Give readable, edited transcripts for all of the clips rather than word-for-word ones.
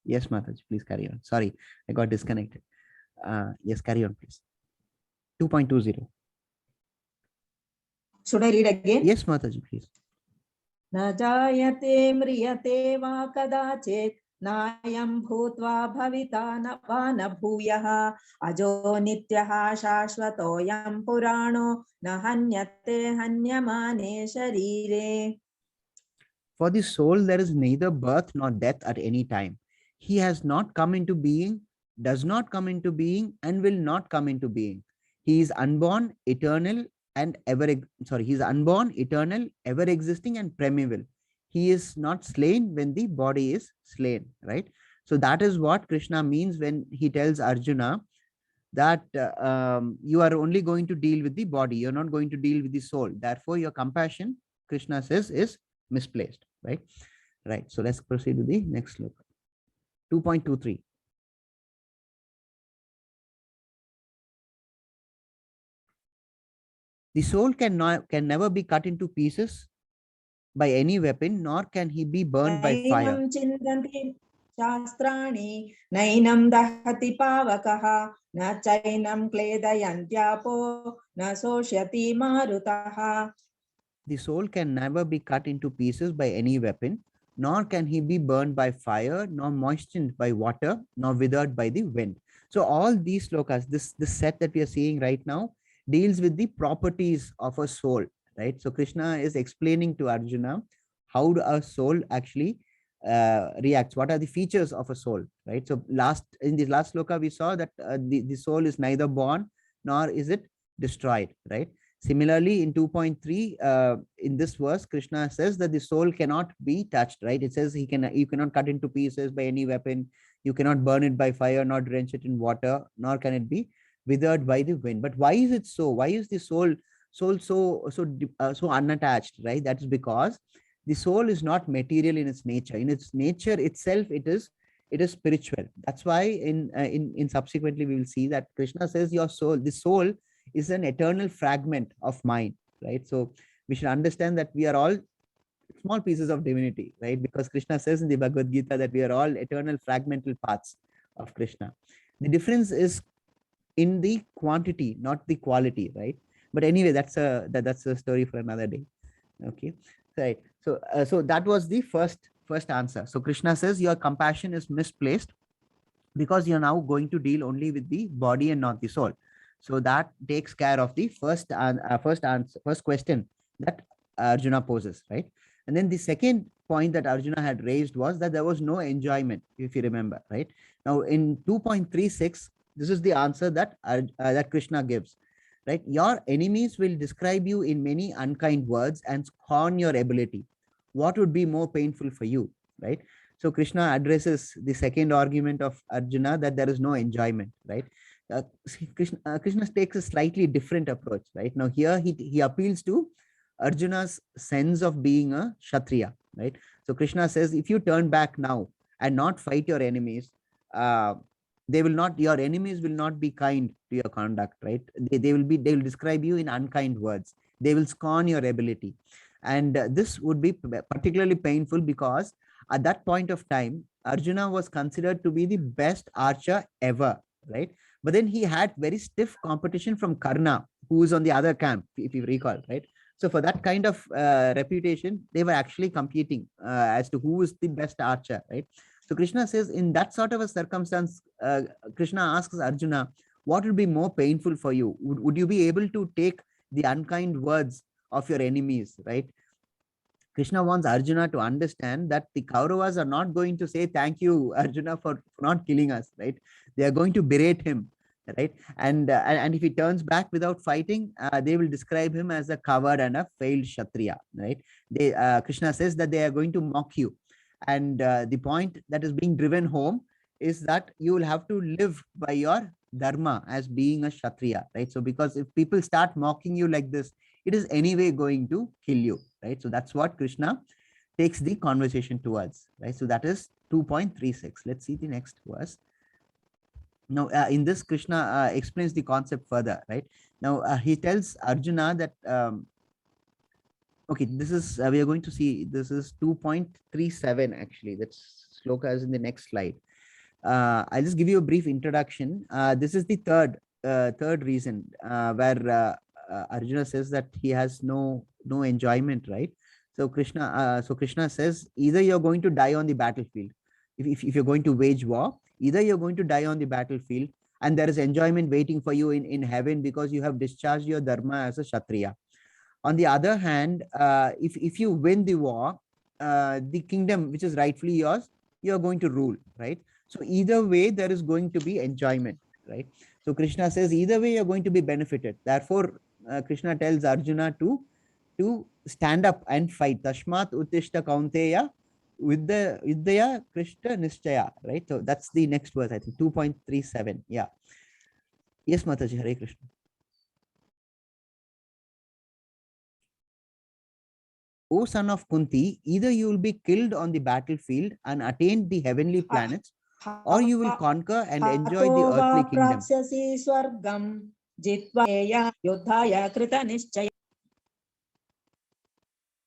Yes, Mataji, please carry on. Sorry, I got disconnected. Yes, carry on, please. 2.20. Should I read again? Yes, Mataji, please. न जायते म्रियते वा कदाचित् नायं भूत्वा भविता न वा न भूयः अजो नित्यः शाश्वतोऽयं पुराणो न हन्यते हन्यमाने शरीरे. For the soul, there is neither birth nor death at any time. He has not come into being, does not come into being, and will not come into being. He is unborn, eternal, and he is unborn, eternal, ever existing, and primeval. He is not slain when the body is slain, right? So that is what Krishna means when he tells Arjuna that you are only going to deal with the body, you're not going to deal with the soul. Therefore, your compassion, Krishna says, is misplaced, right? Right. So let's proceed to the next look. 2.23. The soul can never be cut into pieces by any weapon, nor can he be burned by fire. शास्त्राणि नैनं दहति पावकः न चैनं क्लेदयन्त्यापो न शोष्यति मारुतः. The soul can never be cut into pieces by any weapon, nor can he be burned by fire, nor moistened by water, nor withered by the wind. So all these slokas, this set that we are seeing right now, deals with the properties of a soul, right? So Krishna is explaining to Arjuna how a soul actually reacts. What are the features of a soul, right? So in the last sloka, we saw that the soul is neither born nor is it destroyed, right? Similarly, in 2.3, in this verse, Krishna says that the soul cannot be touched, right? It says you cannot cut into pieces by any weapon, you cannot burn it by fire, nor drench it in water, nor can it be withered by the wind. But why is it so? Why is the soul so unattached, right? That is because the soul is not material in its nature. In its nature itself, it is spiritual. That's why in subsequently we will see that Krishna says the soul is an eternal fragment of mind, right? So we should understand that we are all small pieces of divinity, right? Because Krishna says in the Bhagavad Gita that we are all eternal fragmental parts of Krishna. The difference is in the quantity, not the quality, right? But anyway, that's a story for another day. Okay, right. So that was the first answer. So Krishna says your compassion is misplaced because you're now going to deal only with the body and not the soul. So that takes care of the first question that Arjuna poses, right? And then the second point that Arjuna had raised was that there was no enjoyment, if you remember, right? Now in 2.36, this is the answer that that Krishna gives, right? Your enemies will describe you in many unkind words and scorn your ability. What would be more painful for you, right? So Krishna addresses the second argument of Arjuna, that there is no enjoyment, right? Krishna takes a slightly different approach, right? Now here he appeals to Arjuna's sense of being a Kshatriya, right? So Krishna says, if you turn back now and not fight your enemies, your enemies will not be kind to your conduct, right? They will describe you in unkind words. They will scorn your ability. And this would be particularly painful because at that point of time, Arjuna was considered to be the best archer ever, right? But then he had very stiff competition from Karna, who is on the other camp, if you recall, right? So for that kind of reputation, they were actually competing as to who is the best archer, right? So Krishna says, in that sort of a circumstance, Krishna asks Arjuna, what would be more painful for you? Would you be able to take the unkind words of your enemies, right? Krishna wants Arjuna to understand that the Kauravas are not going to say, thank you, Arjuna, for not killing us, right? They are going to berate him, right? And if he turns back without fighting, they will describe him as a coward and a failed Kshatriya, right? Krishna says that they are going to mock you. And the point that is being driven home is that you will have to live by your dharma as being a Kshatriya, right? So because if people start mocking you like this, it is anyway going to kill you, right? So that's what Krishna takes the conversation towards, right? So that is 2.36. Let's see the next verse. Now, in this, Krishna explains the concept further, right? Now, he tells Arjuna that, okay, this is, we are going to see, this is 2.37 actually. That's sloka is in the next slide. I'll just give you a brief introduction. This is the third reason where Arjuna says that he has no enjoyment, right? So Krishna says either you're going to die on the battlefield, if you're going to wage war, either you're going to die on the battlefield, and there is enjoyment waiting for you in heaven because you have discharged your dharma as a Kshatriya. On the other hand, if you win the war, the kingdom which is rightfully yours, you are going to rule, right? So either way, there is going to be enjoyment, right? So Krishna says either way, you're going to be benefited. Therefore, Krishna tells Arjuna to stand up and fight. Tashmat Uttishta Kaunteya Vidyaya Krishna Nishchaya, right? So that's the next verse, I think, 2.37. Yeah. Yes, Mataji, Hare Krishna. O son of Kunti, either you will be killed on the battlefield and attain the heavenly planets, or you will conquer and enjoy the earthly kingdom.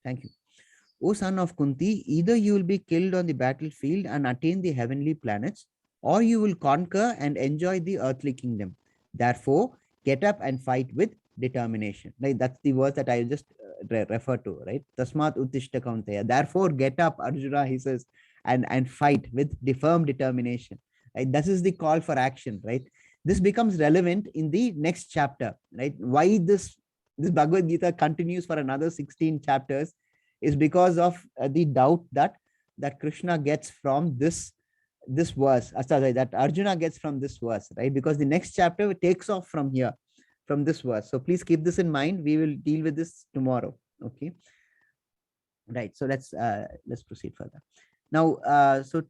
Thank you. O son of Kunti, either you will be killed on the battlefield and attain the heavenly planets, or you will conquer and enjoy the earthly kingdom. Therefore, get up and fight with determination. Right? That's the verse that I just referred to, right? Tasmat Uttishta Kaunteya. Therefore, get up, Arjuna, he says, and fight with the firm determination. Right? This is the call for action, right? This becomes relevant in the next chapter, right? Why this Bhagavad Gita continues for another 16 chapters is because of the doubt that Krishna gets from this verse, that Arjuna gets from this verse, right? Because the next chapter takes off from here, from this verse. So please keep this in mind. We will deal with this tomorrow. Okay. Right. So let's proceed further. Now, so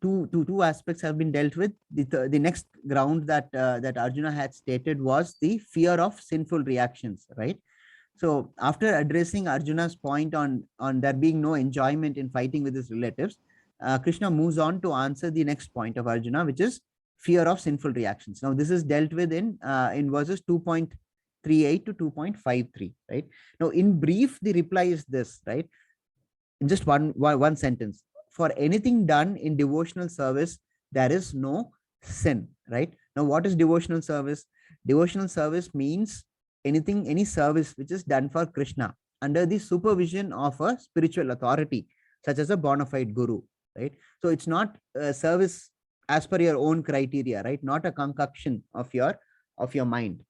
two aspects have been dealt with. The next ground that Arjuna had stated was the fear of sinful reactions, right? So after addressing Arjuna's point on there being no enjoyment in fighting with his relatives, Krishna moves on to answer the next point of Arjuna, which is fear of sinful reactions. Now this is dealt with in verses 2.38 to 2.53, right? Now in brief, the reply is this, right? In just one sentence. For anything done in devotional service, there is no sin, right? Now what is devotional service? Devotional service means any service which is done for Krishna under the supervision of a spiritual authority, such as a bona fide guru, right? So it's not a service as per your own criteria, right? Not a concoction of your mind.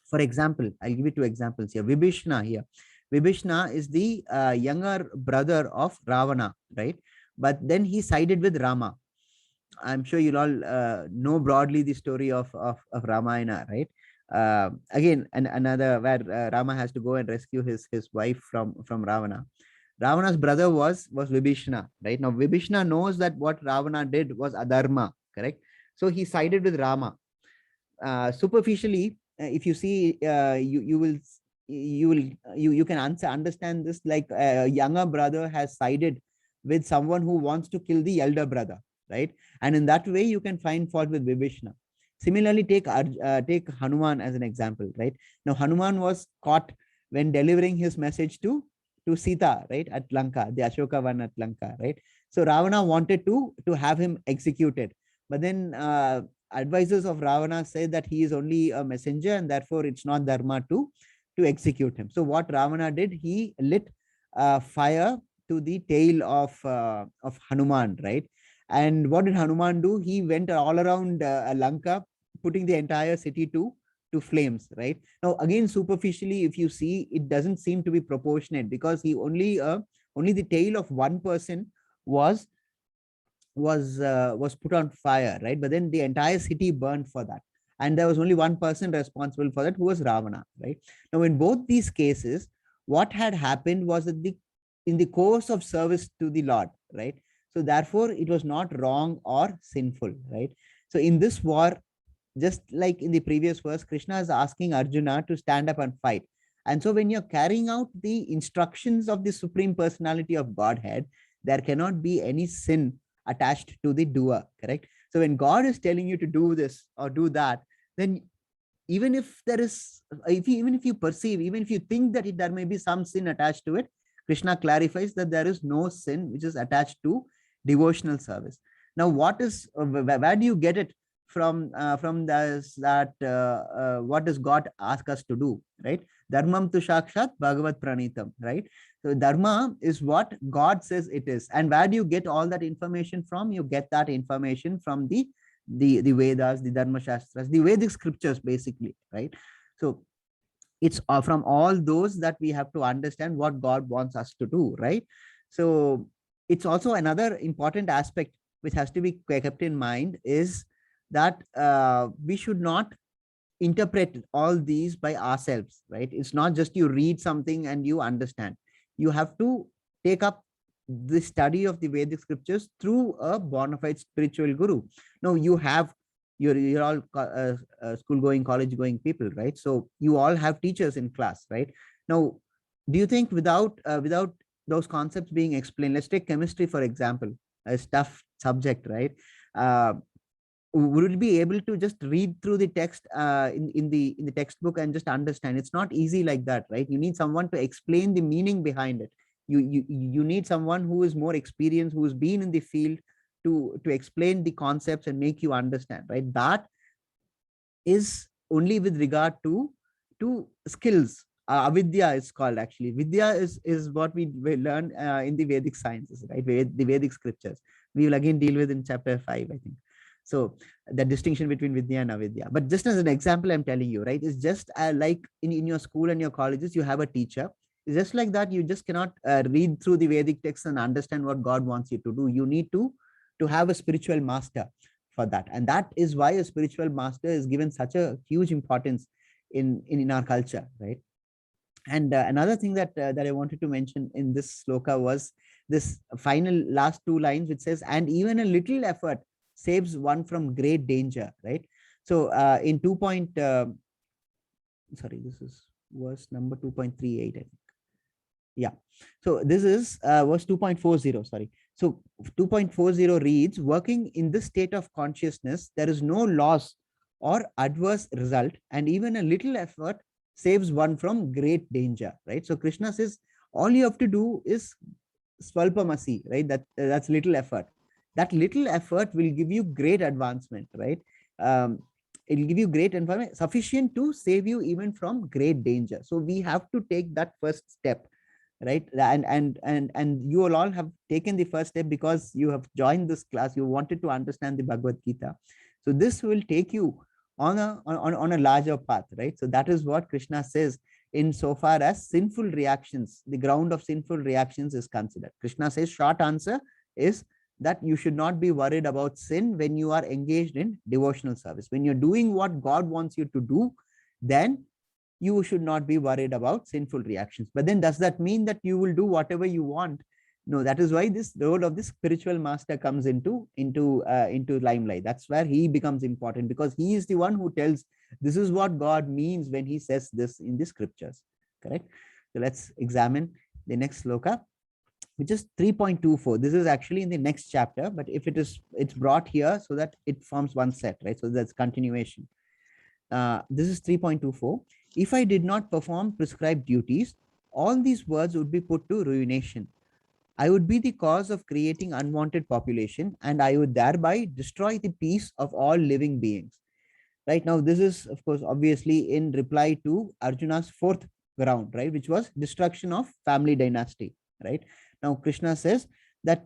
For example, I'll give you two examples here. Vibhishna here. Vibhishna is the younger brother of Ravana, right? But then he sided with Rama. I'm sure you'll all know broadly the story of Ramayana, right? Again, another where Rama has to go and rescue his wife from Ravana. Ravana's brother was Vibhishna, right? Now Vibhishna knows that what Ravana did was adharma, correct? So he sided with Rama. Superficially, if you see, you can understand this like a younger brother has sided with someone who wants to kill the elder brother, right? And in that way, you can find fault with Vibhishna. Similarly, take Hanuman as an example, right? Now, Hanuman was caught when delivering his message to Sita, right, at Lanka, the Ashoka Van at Lanka, right? So Ravana wanted to have him executed, but then advisors of Ravana said that he is only a messenger and therefore it's not dharma to execute him. So what Ravana did, he lit fire to the tail of Hanuman, right? And what did Hanuman do? He went all around Lanka, putting the entire city to flames, right? Now, again, superficially, if you see, it doesn't seem to be proportionate because he only the tail of one person was put on fire, right? But then the entire city burned for that. And there was only one person responsible for that, who was Ravana, right? Now, in both these cases, what had happened was that in the course of service to the Lord, right? So therefore, it was not wrong or sinful, right? So in this war, just like in the previous verse, Krishna is asking Arjuna to stand up and fight. And so when you're carrying out the instructions of the Supreme Personality of Godhead, there cannot be any sin attached to the doer, correct? So when God is telling you to do this or do that, then even if there is, even if you perceive, even if you think that there may be some sin attached to it, Krishna clarifies that there is no sin which is attached to devotional service. Now, what is where do you get it from this, that what does God ask us to do, right? Dharmam tu sakshat bhagavat pranitam, right? So dharma is what God says it is. And where do you get all that information from? You get that information from the Vedas, the Dharma Shastras, the Vedic scriptures, basically, right? So it's from all those that we have to understand what God wants us to do, right? So it's also another important aspect which has to be kept in mind, is that we should not interpret all these by ourselves, right? It's not just you read something and you understand. You have to take up the study of the Vedic scriptures through a bona fide spiritual guru. Now you have, you're all school going, college going people, right? So you all have teachers in class, right? Now, do you think without those concepts being explained, let's take chemistry for example, a tough subject, right? uh, would it be able to just read through the text in the textbook and just understand? It's not easy like that, right? You need someone to explain the meaning behind it. You need someone who is more experienced, who's been in the field, to explain the concepts and make you understand, right? That is only with regard to skills. Avidya is called, actually. Vidya is what we learn in the Vedic sciences, right? The Vedic scriptures. We will again deal with in chapter 5, I think. So the distinction between Vidya and Avidya. But just as an example, I'm telling you, right? It's just like in your school and your colleges, you have a teacher. It's just like that. You just cannot read through the Vedic text and understand what God wants you to do. You need to have a spiritual master for that. And that is why a spiritual master is given such a huge importance in our culture, right? And another thing that I wanted to mention in this sloka was this final last two lines, which says, and even a little effort saves one from great danger, right? So in 2. Sorry, this is verse number 2.38, I think. Yeah. So this is verse 2.40, sorry. So 2.40 reads, working in this state of consciousness, there is no loss or adverse result, and even a little effort saves one from great danger, right? So Krishna says, all you have to do is swalpamasi, right? That's little effort. That little effort will give you great advancement, right? It will give you great advancement, sufficient to save you even from great danger. So we have to take that first step, right? And you all have taken the first step because you have joined this class. You wanted to understand the Bhagavad Gita. So this will take you on a larger path, right? So that is what Krishna says in so far as sinful reactions, the ground of sinful reactions is considered. Krishna says short answer is that you should not be worried about sin when you are engaged in devotional service. When you're doing what God wants you to do, then you should not be worried about sinful reactions. But then does that mean that you will do whatever you want? No, that is why this role of the spiritual master comes into limelight. That's where he becomes important, because he is the one who tells this is what God means when he says this in the scriptures. Correct? So let's examine the next sloka, which is 3.24. This is actually in the next chapter, but if it's brought here so that it forms one set, right? So that's continuation. This is 3.24. If I did not perform prescribed duties, all these words would be put to ruination. I would be the cause of creating unwanted population, and I would thereby destroy the peace of all living beings. Right now, this is, of course, obviously in reply to Arjuna's fourth ground, right, which was destruction of family dynasty. Right now, Krishna says that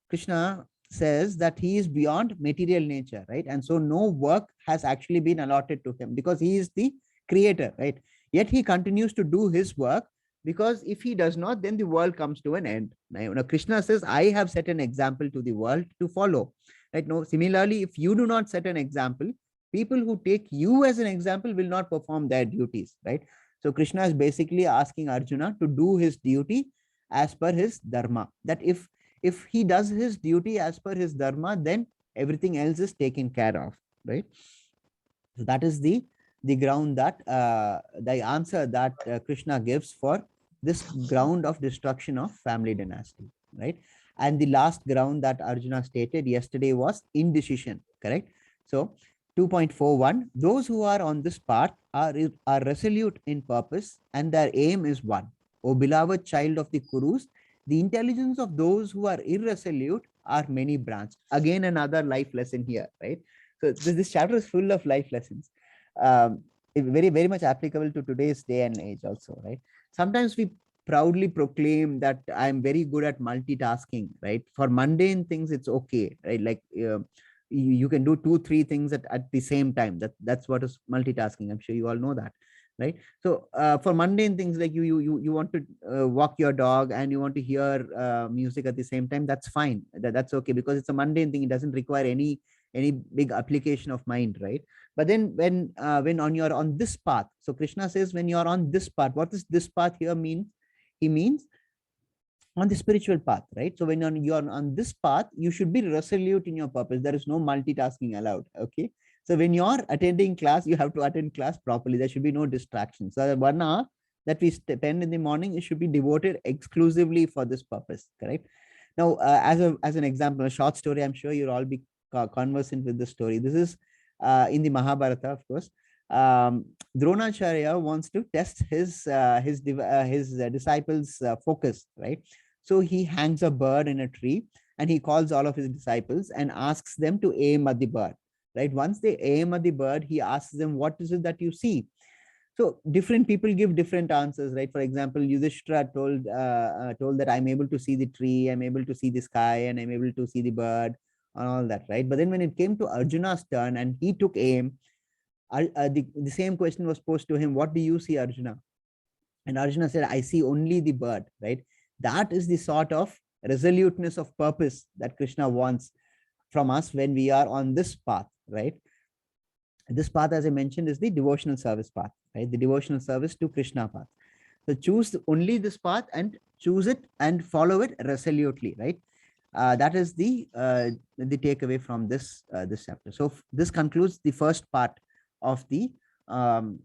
Krishna says that he is beyond material nature, right? And so no work has actually been allotted to him because he is the creator, right? Yet he continues to do his work, because if he does not, then the world comes to an end. Now, Krishna says, I have set an example to the world to follow, right? No, similarly, if you do not set an example, people who take you as an example will not perform their duties, right? So Krishna is basically asking Arjuna to do his duty as per his dharma, that if he does his duty as per his dharma, then everything else is taken care of, right? So that is the ground that the answer that Krishna gives for this ground of destruction of family dynasty, right? And the last ground that Arjuna stated yesterday was indecision, correct? So 2.41, those who are on this path are resolute in purpose, and their aim is one. O beloved child of the Kurus, the intelligence of those who are irresolute are many branch. Again, another life lesson here, right? So this chapter is full of life lessons. Very, very much applicable to today's day and age also, right? Sometimes we proudly proclaim that I'm very good at multitasking, right? For mundane things, it's okay, right? Like you can do two, three things at the same time. That's what is multitasking. I'm sure you all know that, right? So for mundane things like you want to walk your dog and you want to hear music at the same time, that's fine. That's okay because it's a mundane thing. It doesn't require any big application of mind, right? But then when on you're on this path, so Krishna says when you're on this path, what does this path here mean? He means on the spiritual path, right? So when you're on this path, you should be resolute in your purpose. There is no multitasking allowed. Okay. So when you're attending class, you have to attend class properly. There should be no distractions. So the 1 hour that we spend in the morning, it should be devoted exclusively for this purpose. Correct. Now, as an example, a short story, I'm sure you'll all be conversant with the story. This is in the Mahabharata, of course. Dronacharya wants to test his disciples' focus, right? So he hangs a bird in a tree and he calls all of his disciples and asks them to aim at the bird, right? Once they aim at the bird, he asks them, what is it that you see? So different people give different answers, right? For example, Yudhishthira told that I'm able to see the tree, I'm able to see the sky, and I'm able to see the bird and all that, right? But then when it came to Arjuna's turn and he took aim, the same question was posed to him, what do you see, Arjuna? And Arjuna said, I see only the bird, right? That is the sort of resoluteness of purpose that Krishna wants from us when we are on this path, right? This path, as I mentioned, is the devotional service path, right? The devotional service to Krishna path. So choose only this path and choose it and follow it resolutely, right? That is the takeaway from this chapter. So this concludes the first part of the um,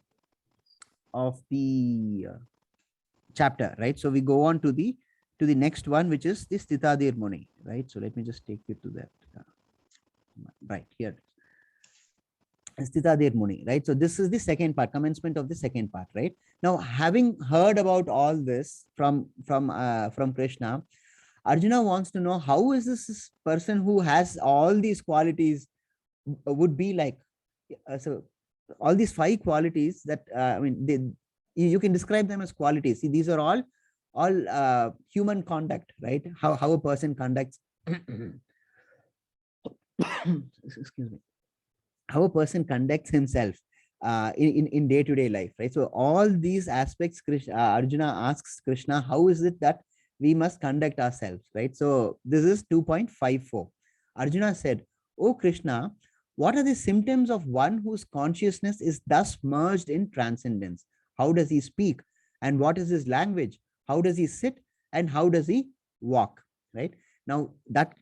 chapter, right? So we go on to the next one, which is the Stitadir Muni, right? So let me just take you to that. Right here. Stitadir Muni, right? So this is the second part, commencement of the second part, right? Now, having heard about all this from Krishna, Arjuna wants to know how is this person who has all these qualities would be like. So all these 5 qualities that I mean, you can describe them as qualities. See, these are all human conduct, right? How a person conducts. Excuse me. How a person conducts himself in day-to-day life, right? So all these aspects, Arjuna asks Krishna, how is it that we must conduct ourselves, right? So this is 2.54. Arjuna said, "Oh Krishna, what are the symptoms of one whose consciousness is thus merged in transcendence? How does he speak? And what is his language? How does he sit? And how does he walk?" Right? Now that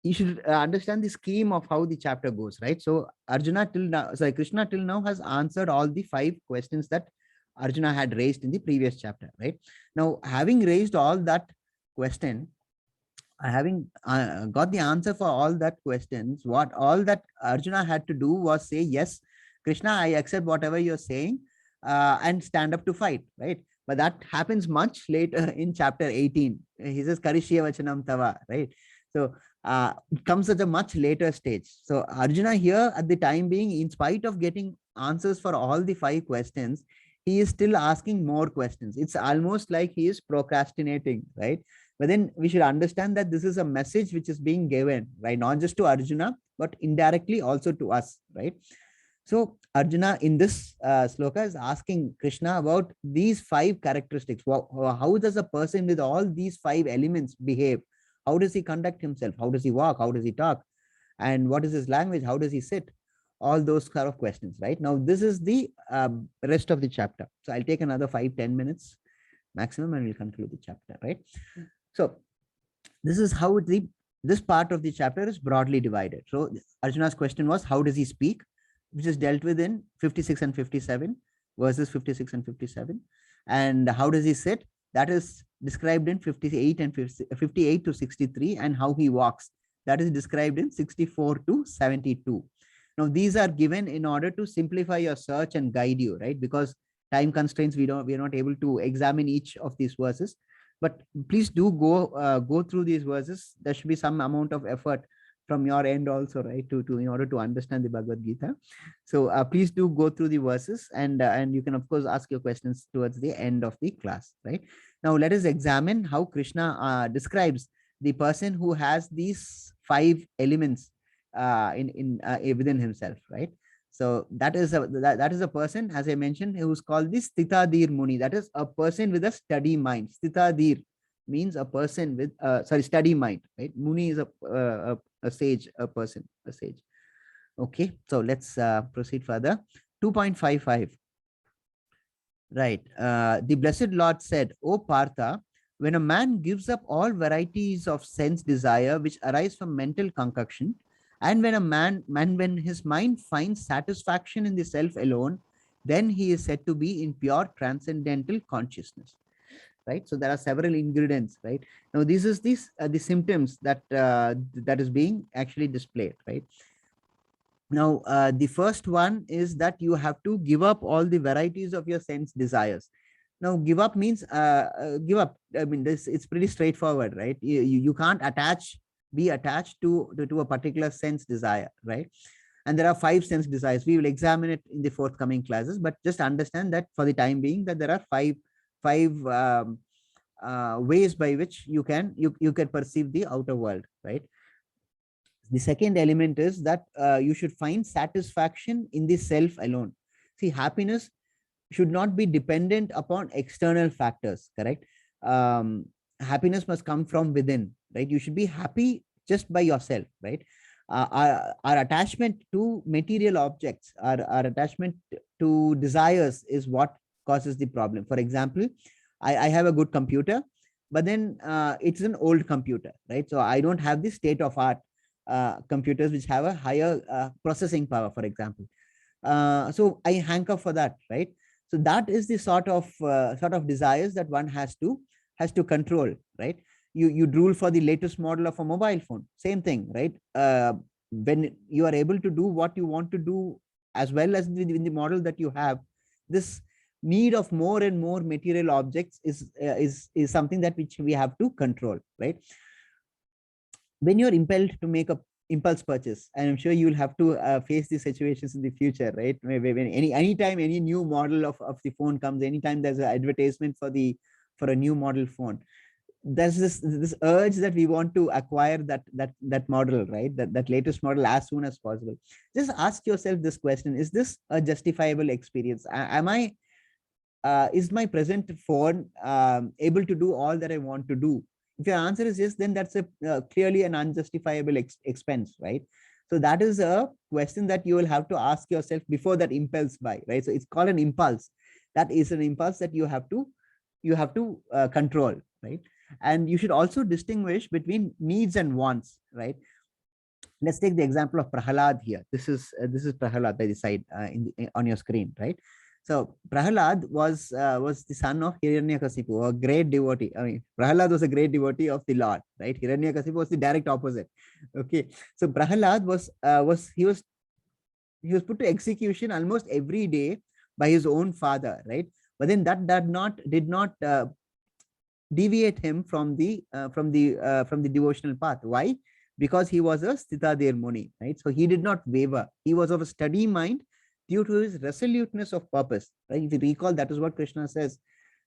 you should understand the scheme of how the chapter goes, right? So Krishna till now has answered all the 5 questions that Arjuna had raised in the previous chapter, right? Now, having raised all that question, having got the answer for all that questions, what all that Arjuna had to do was say, yes, Krishna, I accept whatever you're saying, and stand up to fight, right? But that happens much later in chapter 18. He says, Karishya Vachanam Tava, right? So it comes at a much later stage. So Arjuna here at the time being, in spite of getting answers for all the 5 questions, he is still asking more questions. It's almost like he is procrastinating, right? But then we should understand that this is a message which is being given, right? Not just to Arjuna, but indirectly also to us, right? So Arjuna in this sloka is asking Krishna about these 5 characteristics. How does a person with all these 5 elements behave? How does he conduct himself? How does he walk? How does he talk? And what is his language? How does he sit? All those kind of questions, right? Now, this is the rest of the chapter. So I'll take another 5-10 minutes maximum and we'll conclude the chapter, right? So this is how this part of the chapter is broadly divided. So Arjuna's question was, how does he speak? Which is dealt with in 56 and 57, verses 56 and 57. And how does he sit? That is described in 58 and 58 to 63, and how he walks. That is described in 64 to 72. Now, these are given in order to simplify your search and guide you, right? Because time constraints, we are not able to examine each of these verses. But please do go through these verses. There should be some amount of effort from your end also, right, to in order to understand the Bhagavad Gita. So please do go through the verses, and you can of course ask your questions towards the end of the class, right? Now let us examine how Krishna describes the person who has these five elements within himself, right? So that is a person, as I mentioned, who's called the Sthitadir Muni. That is a person with a steady mind. Sthitadir means a person with steady mind, right? Muni is a sage, a person, a sage. Okay, so let's proceed further. 2.55. Right. The blessed Lord said, O Partha, when a man gives up all varieties of sense desire which arise from mental concoction, and when when his mind finds satisfaction in the self alone, then he is said to be in pure transcendental consciousness. Right. So there are several ingredients. Right. Now, this is the symptoms that is being actually displayed. Right. Now, the first one is that you have to give up all the varieties of your sense desires. Now, give up means give up. I mean, this it's pretty straightforward, right? You can't be attached to a particular sense desire, right? And there are five sense desires. We will examine it in the forthcoming classes, but just understand that for the time being, that there are five ways by which you can perceive the outer world, right? The second element is that you should find satisfaction in the self alone. See, happiness should not be dependent upon external factors, correct? Happiness must come from within, right? You should be happy just by yourself, right? Our attachment to material objects, our attachment to desires is what causes the problem. For example, I have a good computer, but then it's an old computer, right? So I don't have the state of art computers which have a higher processing power, for example. So I hanker for that, right? So that is the sort of desires that one has to control, right? You drool for the latest model of a mobile phone, same thing, right? When you are able to do what you want to do as well as in the model that you have, this need of more and more material objects is something that which we have to control, right? When you're impelled to make a impulse purchase, and I'm sure you'll have to face these situations in the future, right? When anytime any new model of the phone comes, anytime there's an advertisement for a new model phone, there's this urge that we want to acquire that model, right? That latest model as soon as possible. Just ask yourself this question: is this a justifiable experience? Am I is my present phone able to do all that I want to do? If your answer is yes, then that's a clearly an unjustifiable expense, right? So that is a question that you will have to ask yourself before that impulse buy, right? So it's called an impulse. That is an impulse that you have to control, right? And you should also distinguish between needs and wants, right? Let's take the example of Prahalad here. This is Prahalad by the side on your screen, right? So Prahalad was the son of Hiranyakasipu, a great devotee. I mean, Prahalad was a great devotee of the Lord, right? Hiranyakasipu was the direct opposite. Okay, so Prahalad was put to execution almost every day by his own father, right? But then that did not deviate him from the devotional path. Why? Because he was a Sthitadir Muni, right? So he did not waver. He was of a steady mind due to his resoluteness of purpose, right? If you recall, that is what Krishna says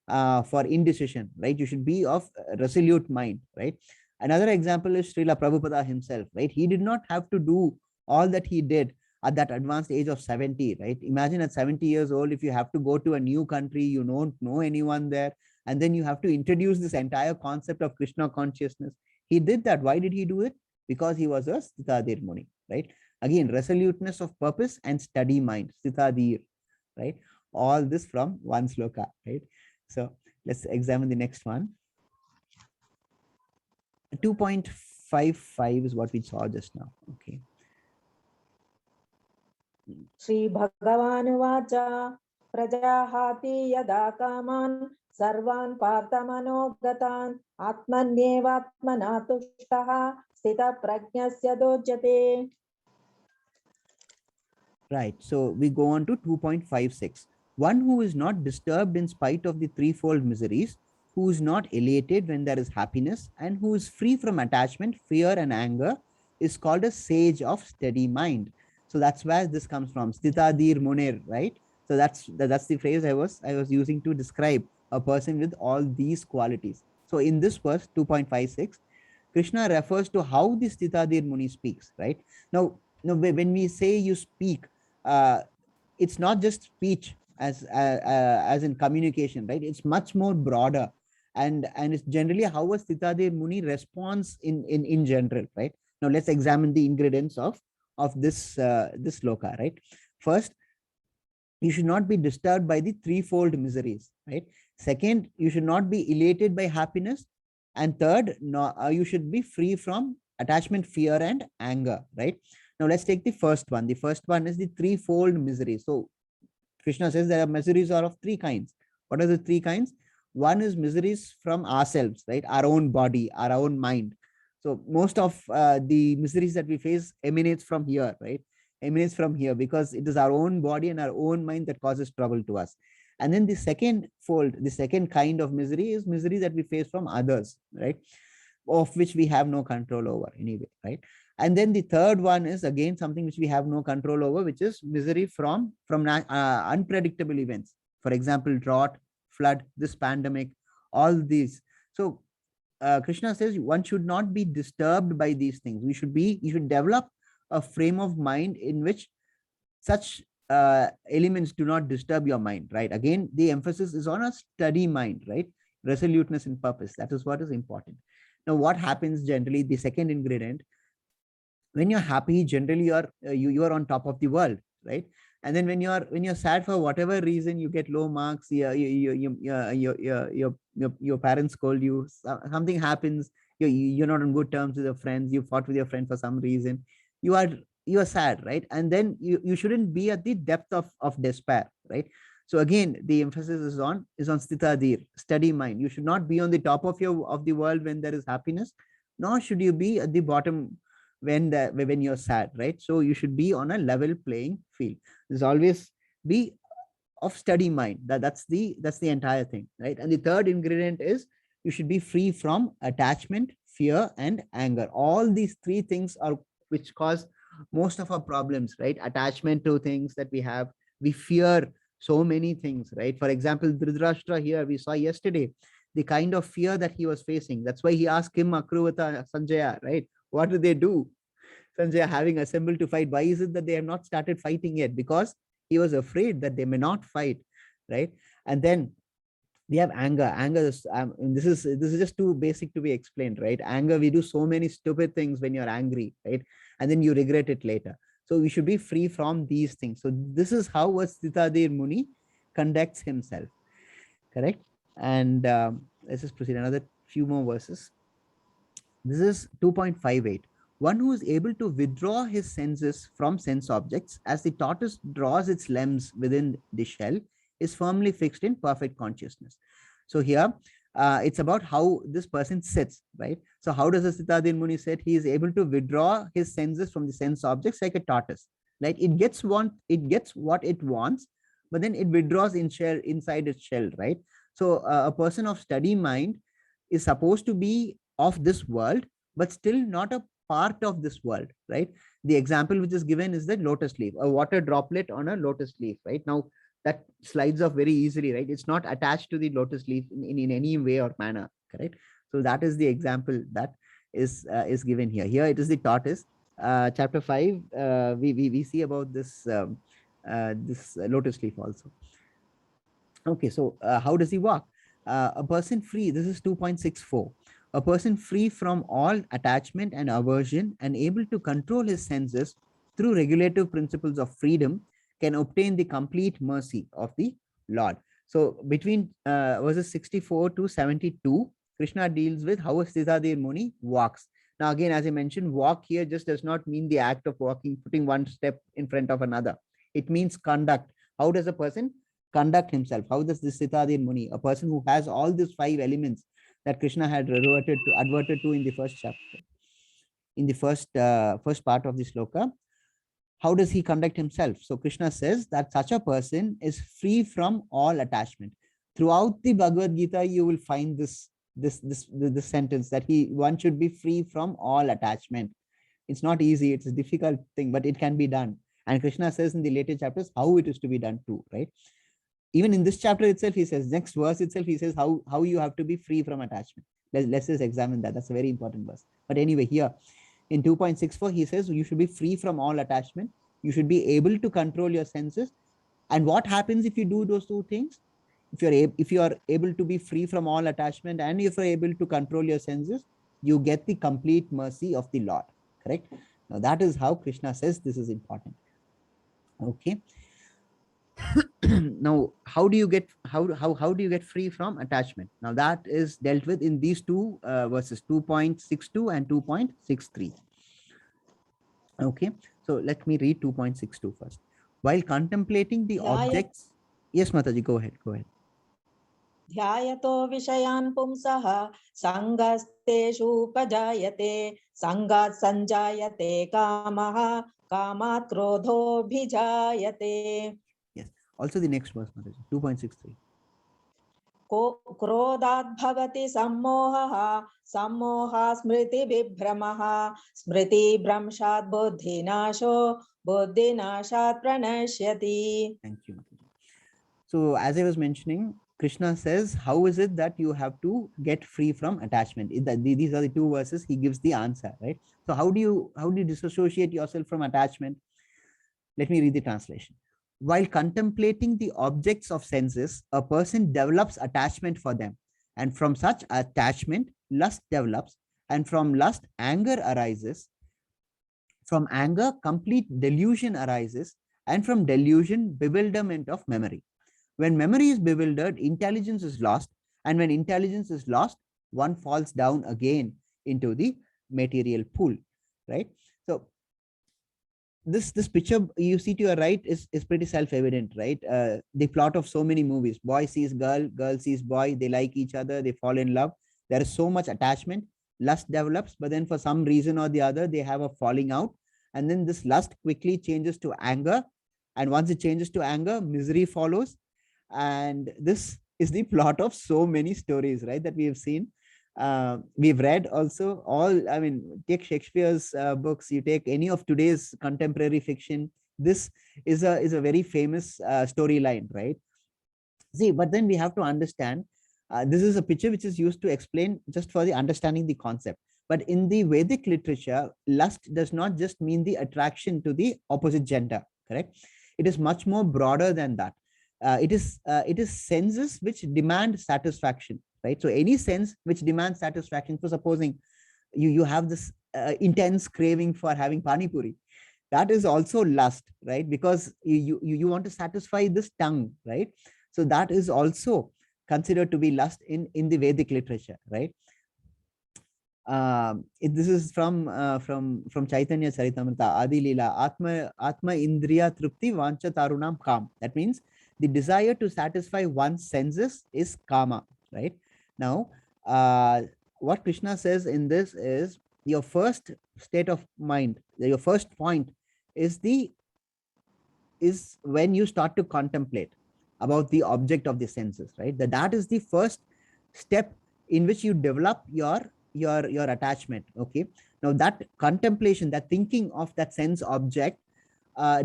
for indecision, right? You should be of resolute mind, right? Another example is Srila Prabhupada himself, right? He did not have to do all that he did at that advanced age of 70, right? Imagine at 70 years old, if you have to go to a new country, you don't know anyone there, and then you have to introduce this entire concept of Krishna consciousness. He did that. Why did he do it? Because he was a Sthitadir Muni, right? Again, resoluteness of purpose and steady mind, Sthitadir, right? All this from one sloka, right? So let's examine the next one. 2.55 is what we saw just now. Okay. Shri Bhagavanuvāca Prajaḥāti yada kāmān sarvān pārtamanogatān atmanyevatmana tuṣṭaḥ sthita prajñasya dojyate. Right. So we go on to 2.56. One who is not disturbed in spite of the threefold miseries, who is not elated when there is happiness, and who is free from attachment, fear, and anger, is called a sage of steady mind. So that's where this comes from. Stitadir Munir, right? So that's the phrase I was using to describe a person with all these qualities. So in this verse 2.56, Krishna refers to how the Stitadir Muni speaks, right? Now, when we say you speak, uh, it's not just speech as in communication, right? It's much more broader, and it's generally how a Stitadir Muni responds in general, right? Now let's examine the ingredients of this sloka, right? First, you should not be disturbed by the threefold miseries, right? Second, you should not be elated by happiness, and third, no, you should be free from attachment, fear, and anger, right? Now let's take the first one. The first one is the threefold misery. So Krishna says there are miseries are of three kinds. What are the three kinds? One is miseries from ourselves, right? Our own body, our own mind. So most of the miseries that we face emanates from here, right? Emanates from here because it is our own body and our own mind that causes trouble to us. And then the second fold, the second kind of misery is misery that we face from others, right? Of which we have no control over anyway, right? And then the third one is again something which we have no control over, which is misery from unpredictable events. For example, drought, flood, this pandemic, all these. So Krishna says one should not be disturbed by these things. You should develop a frame of mind in which such elements do not disturb your mind, right? Again, the emphasis is on a steady mind, right? Resoluteness in purpose. That is what is important. Now, what happens generally, the second ingredient, when you're happy, generally you are on top of the world, right? And then when you're sad for whatever reason, you get low marks, your parents scold you, something happens, you're not on good terms with your friends, you fought with your friend for some reason, you are you are sad, right? And then you shouldn't be at the depth of despair, right? So again, the emphasis is on stitadir, steady mind. You should not be on the top of the world when there is happiness, nor should you be at the bottom when you're sad, right? So you should be on a level playing field. There's always be of steady mind. That's the entire thing, right? And the third ingredient is you should be free from attachment, fear, and anger. All these three things are which cause most of our problems, right? Attachment to things that we have, we fear so many things, right? For example, Dhritarashtra here we saw yesterday, the kind of fear that he was facing. That's why he asked him Akruvata Sanjaya, right? What do they do? Sanjaya having assembled to fight. Why is it that they have not started fighting yet? Because he was afraid that they may not fight, right? And then we have anger. Anger is, this is just too basic to be explained, right? Anger, we do so many stupid things when you're angry, right? And then you regret it later. So we should be free from these things. So this is how a Sitadir Muni conducts himself, correct? And let's just proceed another few more verses. This is 2.58. One who is able to withdraw his senses from sense objects as the tortoise draws its limbs within the shell is firmly fixed in perfect consciousness. So here, it's about how this person sits, right? So how does the Sitadir Muni sit? He is able to withdraw his senses from the sense objects like a tortoise, right? It gets what it wants, but then it withdraws inside its shell, right? So a person of steady mind is supposed to be of this world, but still not a part of this world, right? The example which is given is the lotus leaf, a water droplet on a lotus leaf, right? Now that slides off very easily, right? It's not attached to the lotus leaf in any way or manner, correct? So that is the example that is given here. Here it is the tortoise. Chapter 5, we see about this lotus leaf also. Okay, so how does he walk? A person free, this is 2.64. A person free from all attachment and aversion and able to control his senses through regulative principles of freedom can obtain the complete mercy of the Lord. So between verses 64 to 72, Krishna deals with how a Sitadir Muni walks. Now again, as I mentioned, walk here just does not mean the act of walking, putting one step in front of another. It means conduct. How does a person conduct himself? How does this Sitadir Muni, a person who has all these 5 elements that Krishna had adverted to in the first chapter, in the first part of the sloka, how does he conduct himself? So Krishna says that such a person is free from all attachment. throughout the Bhagavad Gita, you will find this sentence that one should be free from all attachment. It's not easy, it's a difficult thing, but it can be done. And Krishna says in the later chapters how it is to be done too, right? Even in this chapter itself, he says, next verse itself, he says how you have to be free from attachment. Let's just examine that. That's a very important verse. But anyway, here in 2.64, he says you should be free from all attachment. You should be able to control your senses. And what happens if you do those two things? If you are able to be free from all attachment, and if you're able to control your senses, you get the complete mercy of the Lord. Correct? Now that is how Krishna says this is important. Okay. Now, how do you get free from attachment? Now that is dealt with in these two verses, 2.62 and 2.63. Okay, so let me read 2.62 first. While contemplating the objects, yes, Mataji, go ahead. ध्यायतो विषयान् पुंसः संगस्तेषु उपजायते संगात् संजायते कामः कामात् क्रोधोऽभिजायते. Yes, also the next verse, Mataji, 2.63. क्रोधात् भवति सम्मोहः सम्मोहात् स्मृतिविभ्रमः स्मृतिभ्रंशात् बुद्धिनाशो बुद्धिनाशात् प्रणश्यति. Thank you, Mataji. So as I was mentioning, Krishna says, how is it that you have to get free from attachment? These are the two verses. He gives the answer, right? So how do you disassociate yourself from attachment? Let me read the translation. While contemplating the objects of senses, a person develops attachment for them. And from such attachment, lust develops. And from lust, anger arises. From anger, complete delusion arises. And from delusion, bewilderment of memory. When memory is bewildered, intelligence is lost. And when intelligence is lost, one falls down again into the material pool, right? So this picture you see to your right is pretty self-evident, right? The plot of so many movies. Boy sees girl, girl sees boy, they like each other, they fall in love. There is so much attachment, lust develops, but then for some reason or the other, they have a falling out. And then this lust quickly changes to anger. And once it changes to anger, misery follows. And this is the plot of so many stories, right, that we have seen. We've read also take Shakespeare's books, you take any of today's contemporary fiction. This is a very famous storyline, right? See, but then we have to understand, this is a picture which is used to explain just for the understanding the concept. But in the Vedic literature, lust does not just mean the attraction to the opposite gender, correct? It is much more broader than that. It is senses which demand satisfaction, right? So any sense which demands satisfaction, for supposing you have this intense craving for having pani puri, that is also lust, right? Because you want to satisfy this tongue, right? So that is also considered to be lust in the Vedic literature, right? This is from Chaitanya Charitamrita, Adi Leela, Atma Indriya Trupti Vancha Tarunam Kam. That means the desire to satisfy one's senses is kama, right? Now, what Krishna says in this is your first state of mind, your first point is when you start to contemplate about the object of the senses, right? That is the first step in which you develop your attachment. Okay, now that contemplation, that thinking of that sense object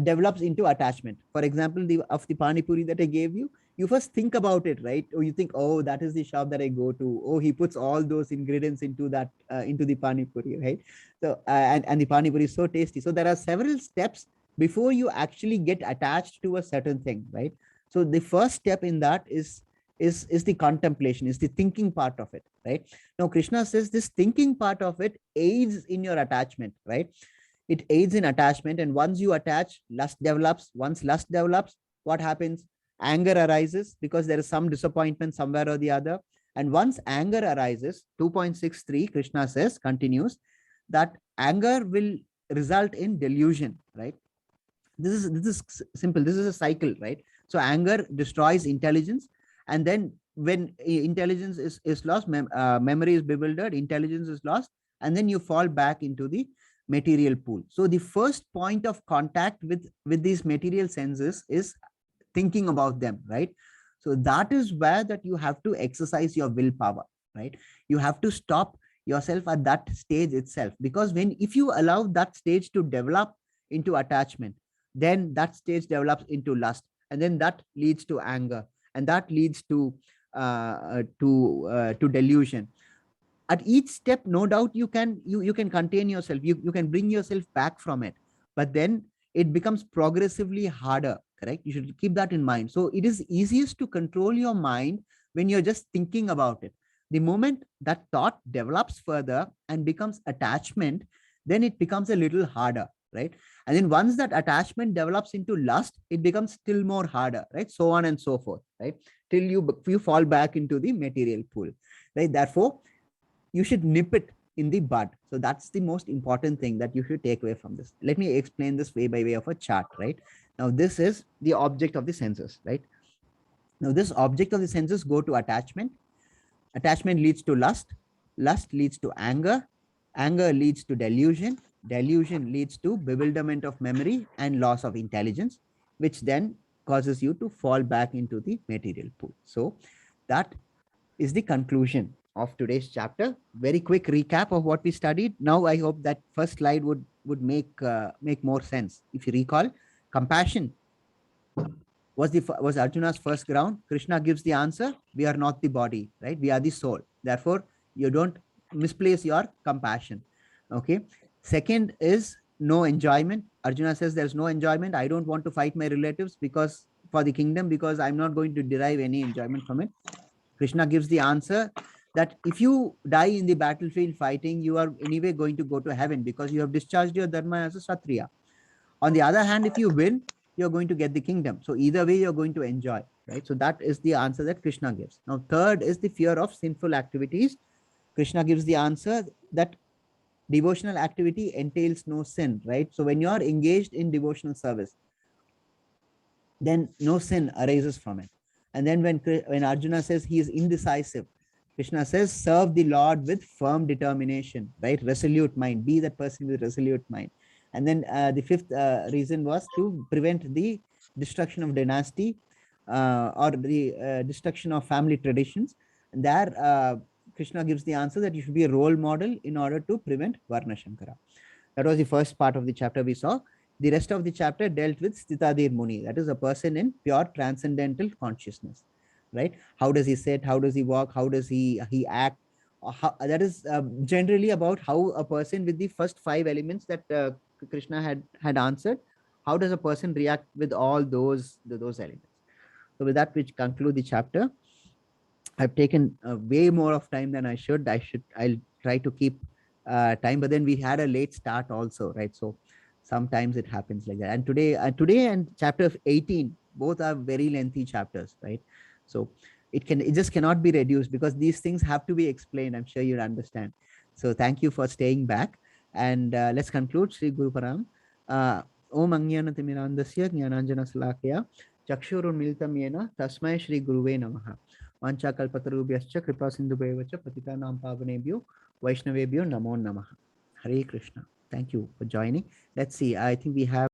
develops into attachment. For example, the pani puri that I gave you, you first think about it, right? Or you think, oh, that is the shop that I go to. Oh, he puts all those ingredients into that into the pani puri, right? So and the pani puri is so tasty. So there are several steps before you actually get attached to a certain thing, right? So the first step in that is the contemplation, is the thinking part of it, right? Now Krishna says this thinking part of it aids in your attachment, right? It aids in attachment, and once you attach, lust develops. Once lust develops, what happens? Anger arises because there is some disappointment somewhere or the other. And once anger arises, 2.63, Krishna says, continues, that anger will result in delusion, right? This is simple. This is a cycle, right? So anger destroys intelligence, and then when intelligence is lost, memory is bewildered, intelligence is lost, and then you fall back into the material pool. So the first point of contact with these material senses is thinking about them, right? So that is where that you have to exercise your willpower, right? You have to stop yourself at that stage itself, because when if you allow that stage to develop into attachment, then that stage develops into lust, and then that leads to anger, and that leads to delusion. At each step, no doubt you can contain yourself, you can bring yourself back from it, but then it becomes progressively harder, correct? You should keep that in mind. So it is easiest to control your mind when you're just thinking about it. The moment that thought develops further and becomes attachment, then it becomes a little harder, right? And then once that attachment develops into lust, it becomes still more harder, right? So on and so forth, right? Till you fall back into the material pool, right? Therefore you should nip it in the bud. So that's the most important thing that you should take away from this. Let me explain this way by way of a chart, right? Now this is the object of the senses, right? Now this object of the senses go to attachment. Attachment leads to lust. Lust leads to anger. Anger leads to delusion. Delusion leads to bewilderment of memory and loss of intelligence, which then causes you to fall back into the material pool. So that is the conclusion of today's chapter. Very quick recap of what we studied. Now I hope that first slide would make more sense. If you recall, compassion was Arjuna's first ground. Krishna gives the answer: we are not the body, right? We are the soul. Therefore, you don't misplace your compassion. Okay. Second is no enjoyment. Arjuna says there's no enjoyment. I don't want to fight my relatives because for the kingdom, because I'm not going to derive any enjoyment from it. Krishna gives the answer that if you die in the battlefield fighting, you are anyway going to go to heaven because you have discharged your dharma as a Kshatriya. On the other hand, if you win, you're going to get the kingdom. So either way, you're going to enjoy, right? So that is the answer that Krishna gives. Now, third is the fear of sinful activities. Krishna gives the answer that devotional activity entails no sin, right? So when you are engaged in devotional service, then no sin arises from it. And then when Arjuna says he is indecisive, Krishna says, serve the Lord with firm determination, right? Resolute mind. Be that person with resolute mind. And then the fifth reason was to prevent the destruction of dynasty or the destruction of family traditions. And there, Krishna gives the answer that you should be a role model in order to prevent Varna Shankara. That was the first part of the chapter we saw. The rest of the chapter dealt with Sthitadir Muni, that is a person in pure transcendental consciousness, right? How does he sit? How does he walk? How does he act? That is generally about how a person with the first five elements that Krishna had answered, how does a person react with all those elements? So with that, we conclude the chapter. I've taken way more of time than I should. I'll try to keep time, but then we had a late start also, right? So sometimes it happens like that. And today and chapter 18, both are very lengthy chapters, right? So it just cannot be reduced because these things have to be explained. I'm sure you'll understand. So thank you for staying back. And let's conclude. Sri Guru Param. Om Angyanatimirandasya Jnananjana Salakya Chakshurunmilitam Yena Tasmai Shri Guruve Namaha. Vanchakalpatarubhyascha kripa sindhubhyevacha patitanam pavanebhyo Vaishnavebhyo namo namaha. Hare Krishna. Thank you for joining. Let's see. I think we have